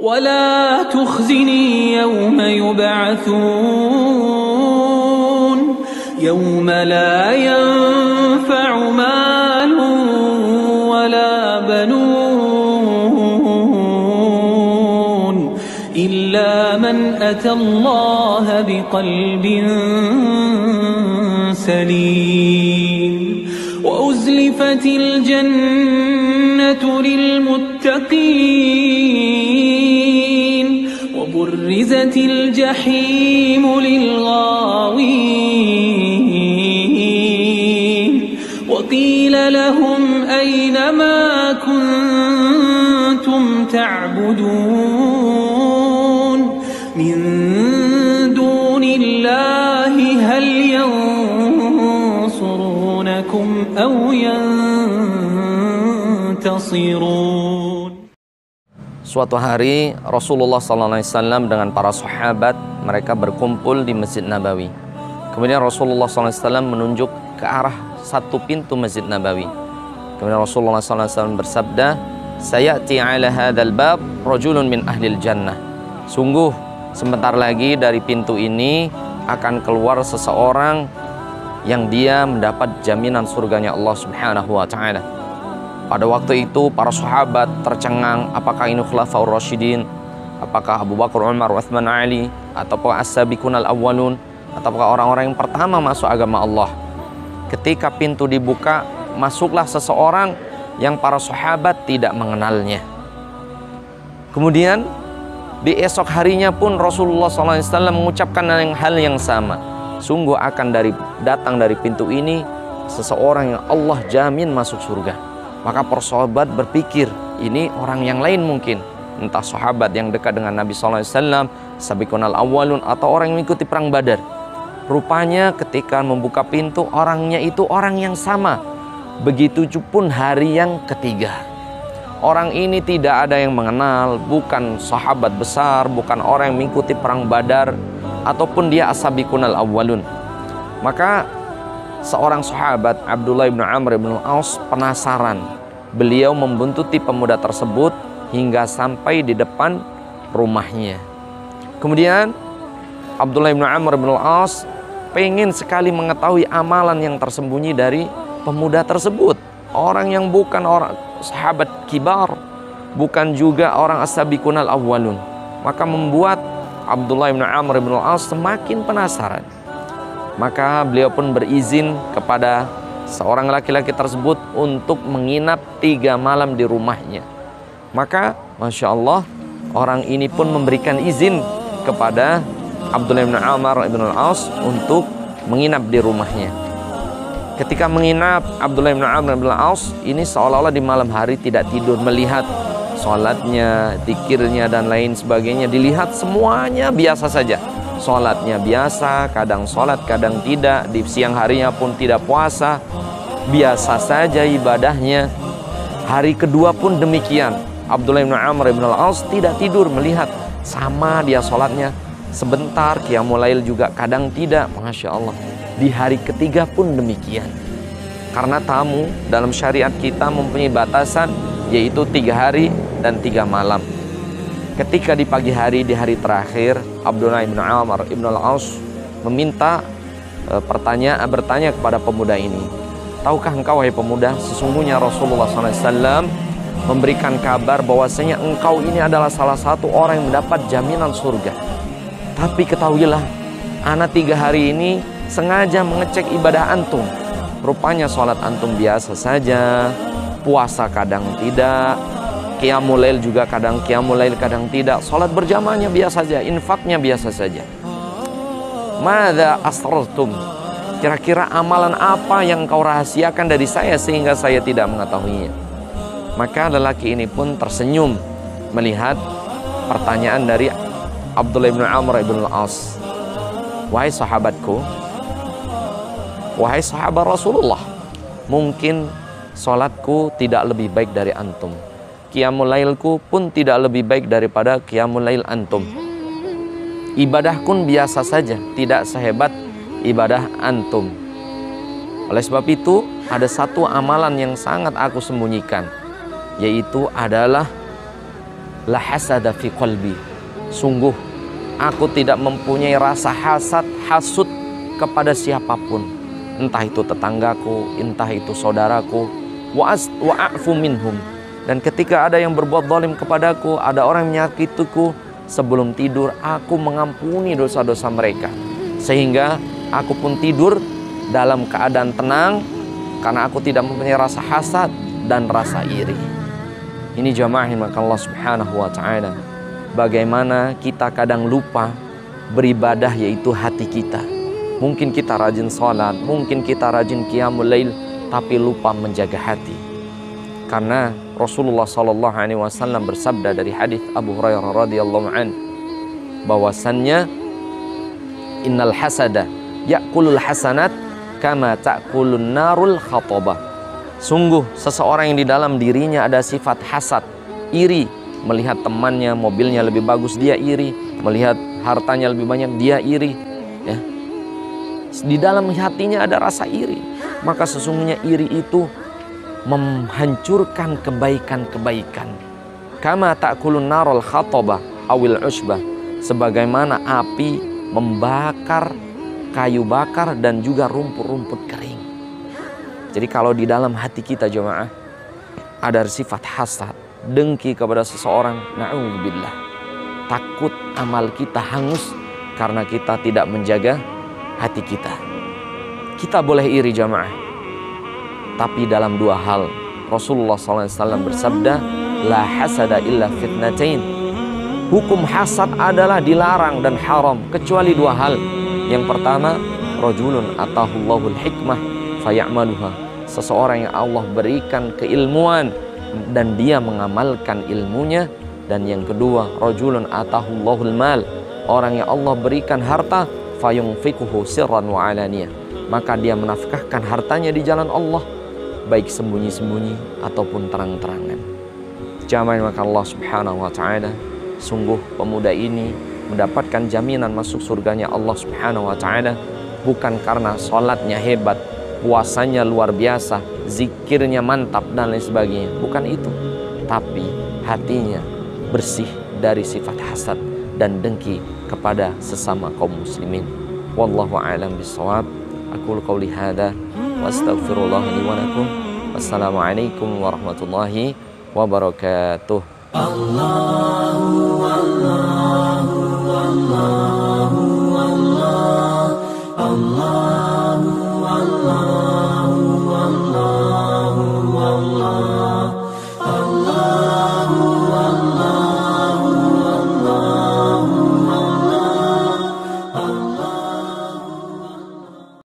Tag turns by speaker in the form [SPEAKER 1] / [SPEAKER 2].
[SPEAKER 1] ولا تخزني يوم يبعثون يوم لا ينفع مال ولا بنون إلا من أتى الله بقلب سليم وأزلفت الجنة للمتقين وبرزت الجحيم للغاوين وقيل لهم أين ما كنتم تعبدون من دون الله هل ينصرونكم أو ينتصرون.
[SPEAKER 2] Suatu hari Rasulullah SAW dengan para sahabat mereka berkumpul di Masjid Nabawi. Kemudian Rasulullah SAW menunjuk ke arah satu pintu Masjid Nabawi. Kemudian Rasulullah SAW bersabda, "Sayati ala hadzal bab rajulun min ahlil jannah." Sungguh sebentar lagi dari pintu ini akan keluar seseorang yang dia mendapat jaminan surganya Allah Subhanahu wa taala. Pada waktu itu para sahabat tercengang, apakah ini khulafaur rasyidin, apakah Abu Bakar, Umar, Utsman, Ali, ataukah as-sabiqunal awwalun, ataukah orang-orang yang pertama masuk agama Allah. Ketika pintu dibuka, masuklah seseorang yang para sahabat tidak mengenalnya. Kemudian di esok harinya pun Rasulullah SAW mengucapkan hal yang sama. Sungguh akan datang dari pintu ini seseorang yang Allah jamin masuk surga. Maka para sahabat berpikir, ini orang yang lain mungkin, entah sahabat yang dekat dengan Nabi SAW, sabiqunal awwalun, atau orang yang mengikuti perang Badar. Rupanya ketika membuka pintu, orangnya itu orang yang sama. Begitu pun hari yang ketiga. Orang ini tidak ada yang mengenal, bukan sahabat besar, bukan orang yang mengikuti perang Badar, ataupun dia as-sabiqunal awwalun. Maka seorang sahabat, Abdullah bin Amr bin Al-As, penasaran. Beliau membuntuti pemuda tersebut hingga sampai di depan rumahnya. Kemudian Abdullah bin Amr bin Al-As pengen sekali mengetahui amalan yang tersembunyi dari pemuda tersebut. Orang yang bukan orang sahabat kibar, bukan juga orang as-sabiqunal awwalun. Maka membuat Abdullah bin Amr bin Al-As semakin penasaran. Maka beliau pun berizin kepada seorang laki-laki tersebut untuk menginap 3 malam di rumahnya. Maka Masya Allah, orang ini pun memberikan izin kepada Abdullah bin Amr bin Al-As untuk menginap di rumahnya. Ketika menginap, Abdullah bin Amr bin Al-As ini seolah-olah di malam hari tidak tidur, melihat sholatnya, zikirnya dan lain sebagainya, dilihat semuanya biasa saja. Sholatnya biasa, kadang sholat, kadang tidak. Di siang harinya pun tidak puasa, biasa saja ibadahnya. Hari kedua pun demikian. Abdullah bin Amr bin Al-As tidak tidur, melihat sama dia sholatnya. Sebentar, qiyamul lail juga kadang tidak. Masya Allah. Di hari ketiga pun demikian. Karena tamu dalam syariat kita mempunyai batasan, yaitu 3 hari dan 3 malam. Ketika di pagi hari, di hari terakhir, Abdullah bin Amr bin Al-As meminta bertanya kepada pemuda ini, "Tahukah engkau, wahai pemuda, sesungguhnya Rasulullah SAW memberikan kabar bahwasanya engkau ini adalah salah satu orang yang mendapat jaminan surga. Tapi ketahuilah, ana 3 hari ini sengaja mengecek ibadah antum. Rupanya sholat antum biasa saja, puasa kadang tidak, qiyamul lail juga kadang qiyamul lail kadang tidak, sholat berjamaahnya biasa saja, infaknya biasa saja. Madza asrartum? Kira-kira amalan apa yang kau rahasiakan dari saya sehingga saya tidak mengetahuinya?" Maka lelaki ini pun tersenyum melihat pertanyaan dari Abdullah bin Amr bin Al-As. "Wahai sahabatku, wahai sahabat Rasulullah, mungkin sholatku tidak lebih baik dari antum, qiyamul lailku pun tidak lebih baik daripada qiyamul lail antum. Ibadahku pun biasa saja, tidak sehebat ibadah antum. Oleh sebab itu, ada satu amalan yang sangat aku sembunyikan, yaitu adalah la hasada fi qalbi. Sungguh aku tidak mempunyai rasa hasud kepada siapapun, entah itu tetanggaku, entah itu saudaraku. Wa'afu minhum. Dan ketika ada yang berbuat zalim kepadaku, ada orang yang menyakitiku, sebelum tidur aku mengampuni dosa-dosa mereka, sehingga aku pun tidur dalam keadaan tenang, karena aku tidak mempunyai rasa hasad dan rasa iri. Ini jamaah yang Allah subhanahu wa ta'ala, bagaimana kita kadang lupa beribadah, yaitu hati kita. Mungkin kita rajin sholat, mungkin kita rajin qiyamul lail, tapi lupa menjaga hati. Karena Rasulullah SAW bersabda dari hadis Abu Hurairah radhiyallahu an, bahwasannya innal hasada ya'kulul hasanat kama ta'kulun narul khatabah. Sungguh seseorang yang di dalam dirinya ada sifat hasad, iri, melihat temannya mobilnya lebih bagus dia iri, melihat hartanya lebih banyak dia iri, ya. Di dalam hatinya ada rasa iri, maka sesungguhnya iri itu menghancurkan kebaikan-kebaikan. Kama ta'kulun narul khatabah awil usbah, sebagaimana api membakar kayu bakar dan juga rumput-rumput kering. Jadi kalau di dalam hati kita jemaah ada sifat hasad, dengki kepada seseorang, na'udzubillah, takut amal kita hangus karena kita tidak menjaga hati kita. Kita boleh iri jemaah, tapi dalam dua hal. Rasulullah SAW bersabda, la hasada illa fitnatain. Hukum hasad adalah dilarang dan haram kecuali dua hal. Yang pertama, rajulun atahullahul hikmah fayamaluha, seseorang yang Allah berikan keilmuan dan dia mengamalkan ilmunya. Dan yang kedua, rajulun atahullahul mal, orang yang Allah berikan harta fayunfiquhu sirran wa alaniyah, maka dia menafkahkan hartanya di jalan Allah, baik sembunyi-sembunyi ataupun terang-terangan. Jamaah maka Allah subhanahu wa ta'ala, sungguh pemuda ini mendapatkan jaminan masuk surganya Allah subhanahu wa ta'ala bukan karena sholatnya hebat, puasanya luar biasa, zikirnya mantap dan lain sebagainya, bukan itu, tapi hatinya bersih dari sifat hasad dan dengki kepada sesama kaum muslimin. Wallahu a'lam bishawab. Aqulu qouli hadza wa astaghfirullah li wa lakum. Wassalamualaikum warahmatullahi wabarakatuh. Allah